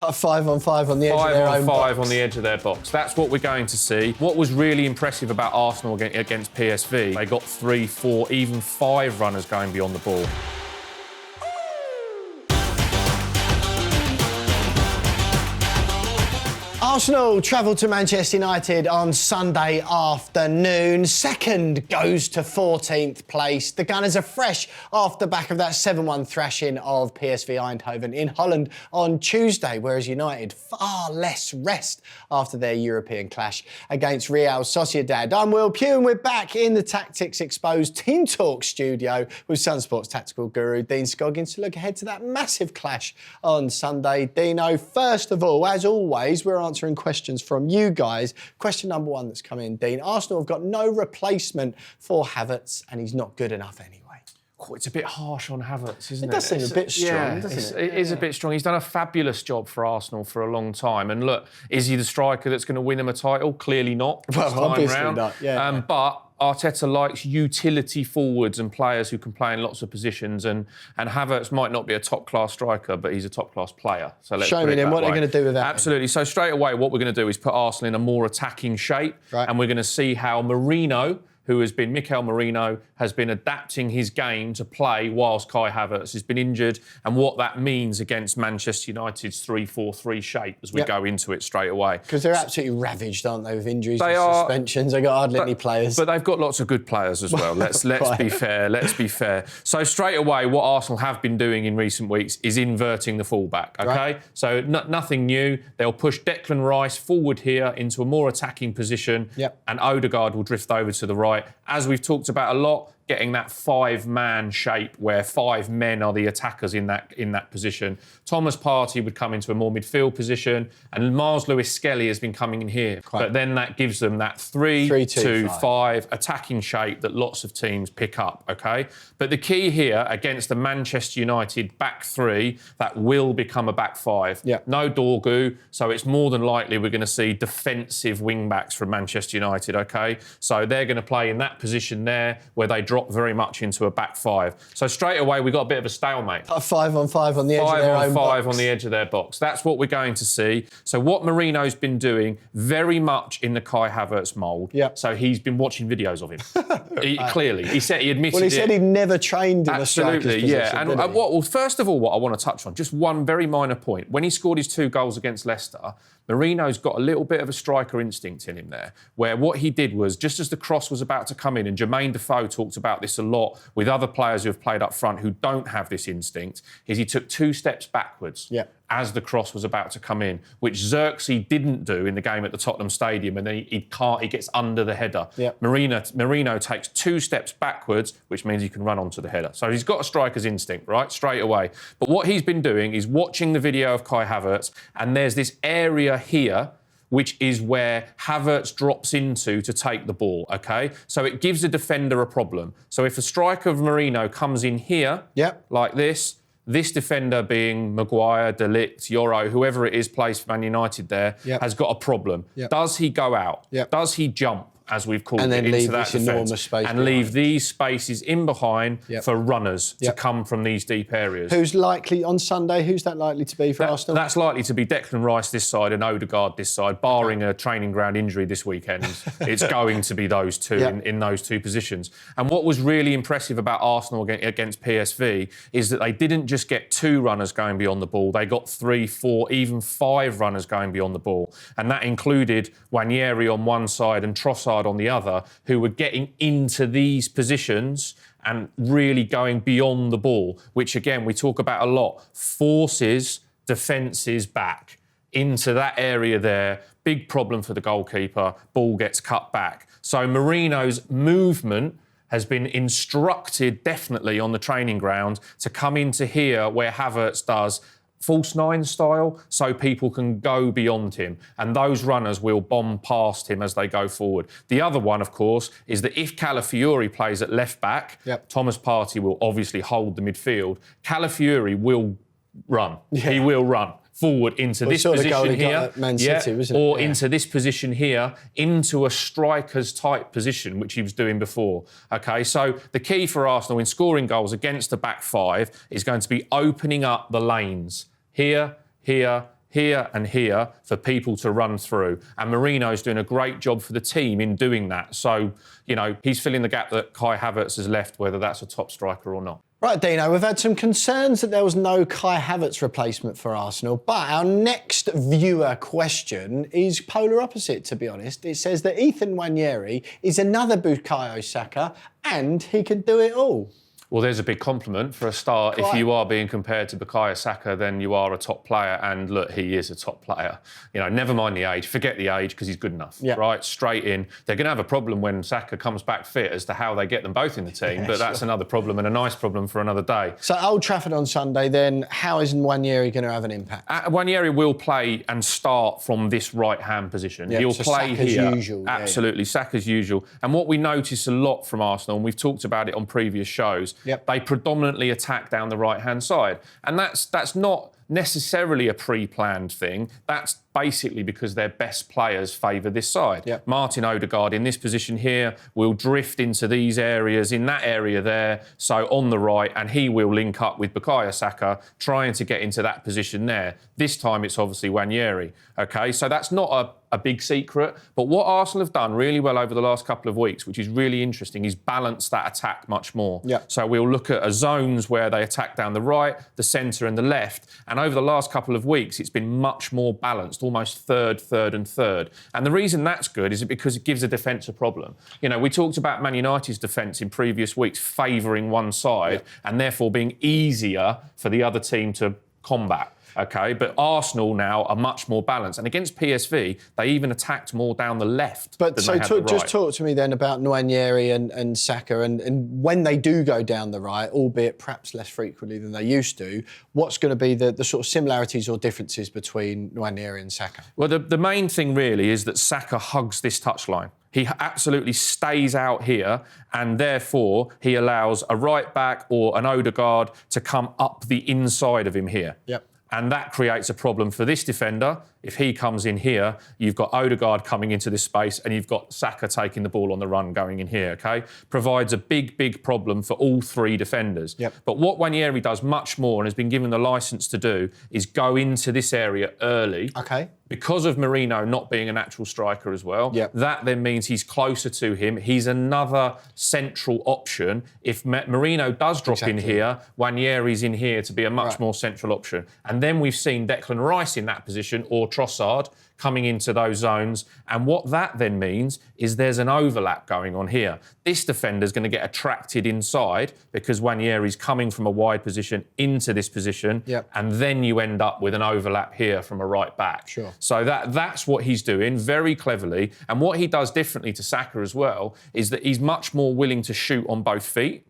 A 5-on-5 on the edge of their own box. 5-on-5 on the edge of their box. That's what we're going to see. What was really impressive about Arsenal against PSV, they got 3, 4, even 5 runners going beyond the ball. Arsenal travel to Manchester United on Sunday afternoon. Second goes to 14th place. The Gunners are fresh off the back of that 7-1 thrashing of PSV Eindhoven in Holland on Tuesday, whereas United far less rest after their European clash against Real Sociedad. I'm Will Pugh and we're back in the Tactics Exposed Team Talk studio with Sun Sports tactical guru Dean Scoggins to look ahead to that massive clash on Sunday. Dino, first of all, as always, we're answering questions from you guys. Question number 1 that's come in, Dean. Arsenal have got no replacement for Havertz and he's not good enough anyway. Oh, it's a bit harsh on Havertz, isn't it? It does seem a bit strong, doesn't it? It is a bit strong. He's done a fabulous job for Arsenal for a long time. And look, is he the striker that's going to win him a title? Clearly not. Well, obviously not, yeah. But Arteta likes utility forwards and players who can play in lots of positions. And Havertz might not be a top-class striker, but he's a top-class player. So let's show me then what they're going to do with that. Absolutely. So straight away, what we're going to do is put Arsenal in a more attacking shape. Right. And we're going to see how Merino, who has been Mikel Merino, has been adapting his game to play whilst Kai Havertz has been injured, and what that means against Manchester United's 3-4-3 shape as we go into it straight away. Because they're absolutely ravaged, aren't they, with injuries and suspensions? They've got hardly any players. But they've got lots of good players as well. Let's be fair. Let's be fair. So straight away, what Arsenal have been doing in recent weeks is inverting the fullback, OK? Right. So nothing new. They'll push Declan Rice forward here into a more attacking position, and Odegaard will drift over to the right. As we've talked about a lot, getting that 5-man shape where 5 men are the attackers in that position. Thomas Partey would come into a more midfield position, and Miles Lewis-Skelly has been coming in here. But then that gives them that 3-2-5 attacking shape that lots of teams pick up, OK? But the key here against the Manchester United back 3, that will become a back 5. No Dorgu, so it's more than likely we're going to see defensive wing-backs from Manchester United, OK? So they're going to play in that position there where they drop very much into a back 5. So straight away, we got a bit of a stalemate. A 5-on-5 on the edge of their own box. 5-on-5 on the edge of their box. That's what we're going to see. So what Merino's been doing very much in the Kai Havertz mould. So he's been watching videos of him. Clearly. He admitted Well, he said he'd never trained in a striker's position. Absolutely, And well, first of all, what I want to touch on, just one very minor point. When he scored his 2 goals against Leicester, Merino's got a little bit of a striker instinct in him there, where what he did was, just as the cross was about to come in, and Jermaine Defoe talked about this a lot with other players who have played up front who don't have this instinct, is he took 2 steps backwards as the cross was about to come in, which Xerxes didn't do in the game at the Tottenham Stadium, and then he gets under the header. Merino takes 2 steps backwards, which means he can run onto the header. So he's got a striker's instinct, right, straight away. But what he's been doing is watching the video of Kai Havertz, and there's this area here which is where Havertz drops into to take the ball, OK? So it gives the defender a problem. So if a striker of Merino comes in here, like this defender being Maguire, De Ligt, Yoro, whoever it is plays for Man United there, has got a problem. Does he go out? Does he jump, as we've called it, into that defence, and leave these spaces in behind for runners to come from these deep areas? Who's likely on Sunday? Who's that likely to be for Arsenal? That's likely to be Declan Rice this side and Odegaard this side, barring a training ground injury this weekend. It's going to be those two in those 2 positions. And what was really impressive about Arsenal against PSV is that they didn't just get 2 runners going beyond the ball, they got 3, 4, even 5 runners going beyond the ball. And that included Nwaneri on one side and Trossard on the other, who were getting into these positions and really going beyond the ball, which again, we talk about a lot, forces defences back into that area there. Big problem for the goalkeeper, ball gets cut back. So Merino's movement has been instructed definitely on the training ground to come into here where Havertz does, false 9 style, so people can go beyond him, and those runners will bomb past him as they go forward. The other one, of course, is that if Calafiori plays at left back, Thomas Partey will obviously hold the midfield. Calafiori will run. He will run forward into this position here, into this position here, into a striker's type position, which he was doing before. OK, so the key for Arsenal in scoring goals against the back 5 is going to be opening up the lanes here, here, here and here for people to run through. And Merino's doing a great job for the team in doing that. So, he's filling the gap that Kai Havertz has left, whether that's a top striker or not. Right, Dino, we've had some concerns that there was no Kai Havertz replacement for Arsenal, but our next viewer question is polar opposite, to be honest. It says that Ethan Nwaneri is another Bukayo Saka and he can do it all. Well, there's a big compliment for a start. If you are being compared to Bukayo Saka, then you are a top player. And look, he is a top player. Never mind the age. Forget the age because he's good enough, right? Straight in. They're going to have a problem when Saka comes back fit as to how they get them both in the team. But that's another problem and a nice problem for another day. So Old Trafford on Sunday, then how is Nwaneri going to have an impact? Nwaneri will play and start from this right-hand position. He'll play Saka's here. Usual. Absolutely, Saka's usual. And what we notice a lot from Arsenal, and we've talked about it on previous shows, they predominantly attack down the right-hand side. And that's not necessarily a pre-planned thing. That's basically because their best players favour this side. Martin Odegaard in this position here will drift into these areas, in that area there, so on the right, and he will link up with Bukayo Saka, trying to get into that position there. This time it's obviously Nwaneri. Okay, so that's not a big secret. But what Arsenal have done really well over the last couple of weeks, which is really interesting, is balance that attack much more. So we'll look at zones where they attack down the right, the centre and the left. And over the last couple of weeks, it's been much more balanced, almost third, and third. And the reason that's good is because it gives a defence a problem. We talked about Man United's defence in previous weeks favouring one side and therefore being easier for the other team to combat. Okay, but Arsenal now are much more balanced. And against PSV, they even attacked more down the left. But so just talk to me then about Nwaneri and Saka. And when they do go down the right, albeit perhaps less frequently than they used to, what's going to be the sort of similarities or differences between Nwaneri and Saka? Well, the main thing really is that Saka hugs this touchline. He absolutely stays out here and therefore he allows a right back or an Odegaard to come up the inside of him here. And that creates a problem for this defender. If he comes in here, you've got Odegaard coming into this space and you've got Saka taking the ball on the run going in here, okay? Provides a big problem for all three defenders. But what Nwaneri does much more and has been given the licence to do is go into this area early. Because of Merino not being a natural striker as well, that then means he's closer to him. He's another central option. If Merino does drop in here, Nwaneri's in here to be a much more central option. And then we've seen Declan Rice in that position, or Trossard, coming into those zones. And what that then means is there's an overlap going on here. This defender's going to get attracted inside because Nwaneri's coming from a wide position into this position. And then you end up with an overlap here from a right back. So that's what he's doing very cleverly. And what he does differently to Saka as well is that he's much more willing to shoot on both feet.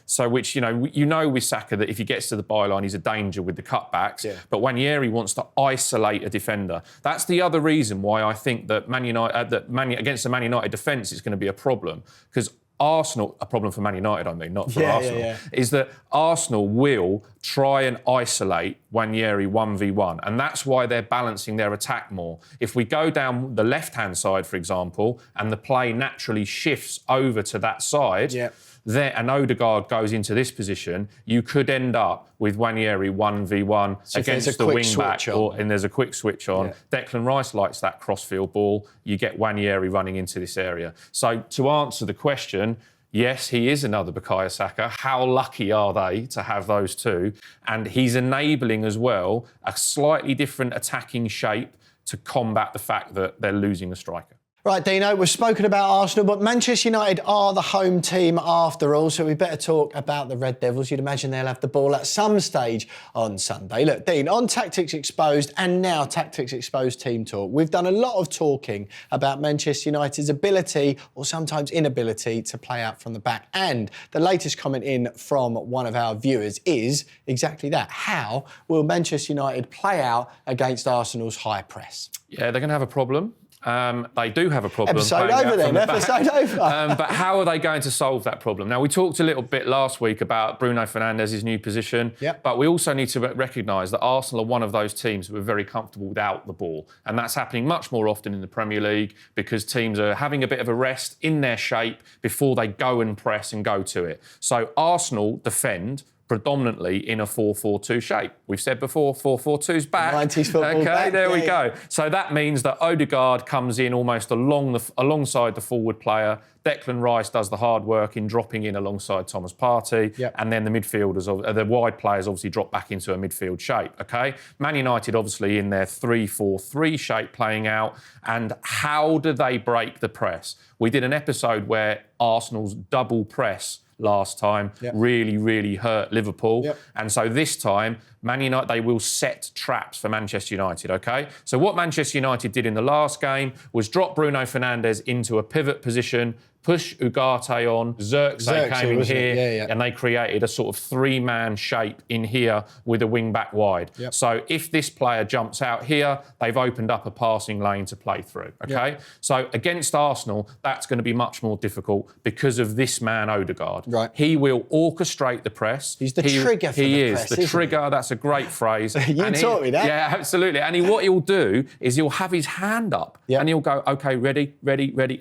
So which, with Saka that if he gets to the byline, he's a danger with the cutbacks. But Nwaneri wants to isolate a defender. That's the other reason why I think that against the Man United defence is going to be a problem, because Arsenal, a problem for Man United, I mean, not for Arsenal, is that Arsenal will try and isolate Nwaneri 1v1, and that's why they're balancing their attack more. If we go down the left-hand side, for example, and the play naturally shifts over to that side, there and Odegaard goes into this position, you could end up with Nwaneri 1v1 against the wing-back, and there's a quick switch on. Declan Rice likes that cross-field ball. You get Nwaneri running into this area. So to answer the question, yes, he is another Bukayo Saka. How lucky are they to have those two? And he's enabling as well a slightly different attacking shape to combat the fact that they're losing a striker. Right, Dino, we've spoken about Arsenal, but Manchester United are the home team after all, so we better talk about the Red Devils. You'd imagine they'll have the ball at some stage on Sunday. Look, Dean, on Tactics Exposed and now Tactics Exposed Team Talk, we've done a lot of talking about Manchester United's ability or sometimes inability to play out from the back. And the latest comment in from one of our viewers is exactly that. How will Manchester United play out against Arsenal's high press? Yeah, they're going to have a problem. They do have a problem. Episode over then, episode over. But how are they going to solve that problem? Now, we talked a little bit last week about Bruno Fernandes's new position, but we also need to recognise that Arsenal are one of those teams who are very comfortable without the ball. And that's happening much more often in the Premier League because teams are having a bit of a rest in their shape before they go and press and go to it. So Arsenal defend predominantly in a 4-4-2 shape. We've said before, 4-4-2's back. 90s football okay, back, there we go. So that means that Odegaard comes in almost alongside the forward player. Declan Rice does the hard work in dropping in alongside Thomas Partey, and then the midfielders, the wide players obviously drop back into a midfield shape, okay? Man United obviously in their 3-4-3 shape playing out, and how do they break the press? We did an episode where Arsenal's double press last time really, really hurt Liverpool. And so this time, Man United, they will set traps for Manchester United, okay? So what Manchester United did in the last game was drop Bruno Fernandes into a pivot position, push Ugarte on, Xerxes came in here, and they created a sort of three-man shape in here with a wing-back wide. So if this player jumps out here, they've opened up a passing lane to play through, okay? So against Arsenal, that's going to be much more difficult because of this man, Odegaard. He will orchestrate the press. He's the trigger for the press, the trigger. That's a great phrase. You taught me that. Yeah, absolutely. And what he'll do is he'll have his hand up and he'll go, OK, ready,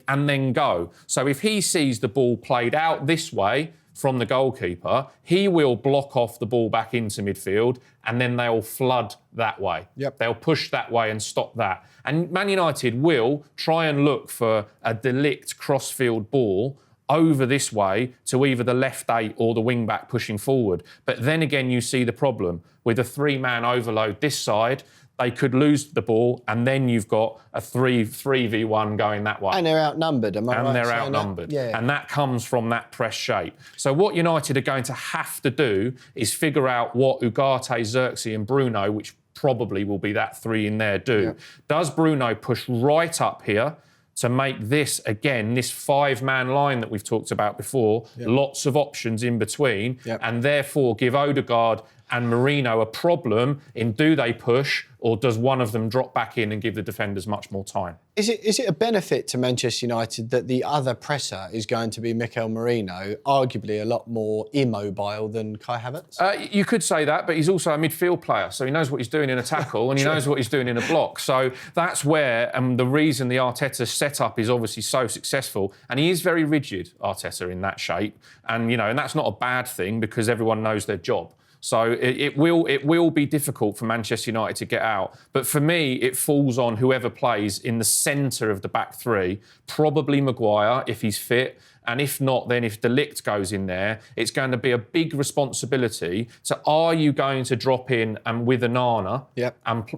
and then go. So if he sees the ball played out this way from the goalkeeper, he will block off the ball back into midfield and then they'll flood that way. They'll push that way and stop that. And Man United will try and look for a delict cross-field ball over this way to either the left eight or the wing-back pushing forward. But then again, you see the problem. With a three-man overload this side, they could lose the ball, and then you've got a 3v1 going that way. And they're outnumbered, am I right? And they're outnumbered. And that comes from that press shape. So what United are going to have to do is figure out what Ugarte, Xerxes and Bruno, which probably will be that three in there, do. Does Bruno push right up here to make this, again, this five-man line that we've talked about before, lots of options in between, and therefore give Odegaard and Merino a problem in do they push or does one of them drop back in and give the defenders much more time? Is it a benefit to Manchester United that the other presser is going to be Mikel Merino, arguably a lot more immobile than Kai Havertz? You could say that, but he's also a midfield player, so he knows what he's doing in a tackle and he knows what he's doing in a block. So that's where, and the reason the Arteta setup is obviously so successful, and he is very rigid, Arteta, in that shape, and and that's not a bad thing because everyone knows their job. So it will be difficult for Manchester United to get out. But for me, it falls on whoever plays in the centre of the back three, probably Maguire if he's fit. And if not, then if De Ligt goes in there, it's going to be a big responsibility. So are you going to drop in and with Onana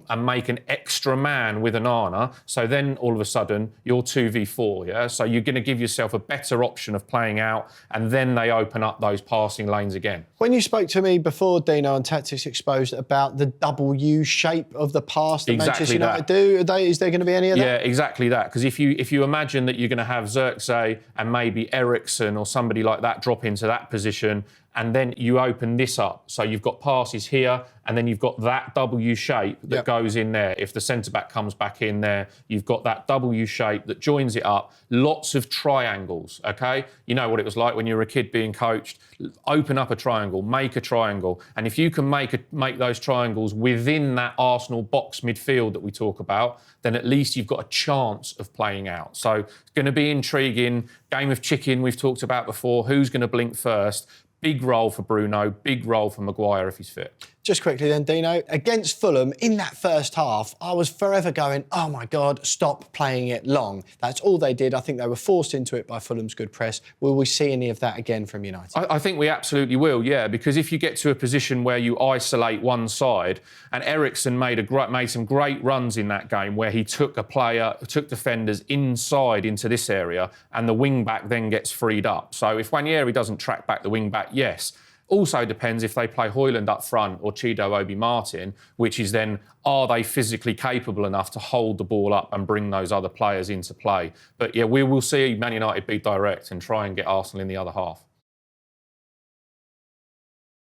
and make an extra man with Onana? So then all of a sudden you're 2v4, yeah? So you're going to give yourself a better option of playing out and then they open up those passing lanes again. When you spoke to me before, Dino, on Tactics Exposed about the W shape of the pass that Manchester United do, is there going to be any of that? Yeah, exactly that. Because if you imagine that you're going to have Xerxes and maybe Eriksen or somebody like that drop into that position, and then you open this up. So you've got passes here, and then you've got that W shape that goes in there. If the centre-back comes back in there, you've got that W shape that joins it up. Lots of triangles, okay? You know what it was like when you were a kid being coached. Open up a triangle, make a triangle. And if you can make those triangles within that Arsenal box midfield that we talk about, then at least you've got a chance of playing out. So it's going to be intriguing. Game of chicken we've talked about before. Who's going to blink first? Big role for Bruno, big role for Maguire if he's fit. Just quickly then, Dino, against Fulham, in that first half, I was forever going, oh my God, stop playing it long. That's all they did. I think they were forced into it by Fulham's good press. Will we see any of that again from United? I think we absolutely will, yeah, because if you get to a position where you isolate one side, and Eriksen made some great runs in that game where he took defenders inside into this area, and the wing-back then gets freed up. So if Nwaneri doesn't track back the wing-back, yes. Also depends if they play Højlund up front or Chido Obi-Martin, which is then, are they physically capable enough to hold the ball up and bring those other players into play? But yeah, we will see Man United be direct and try and get Arsenal in the other half.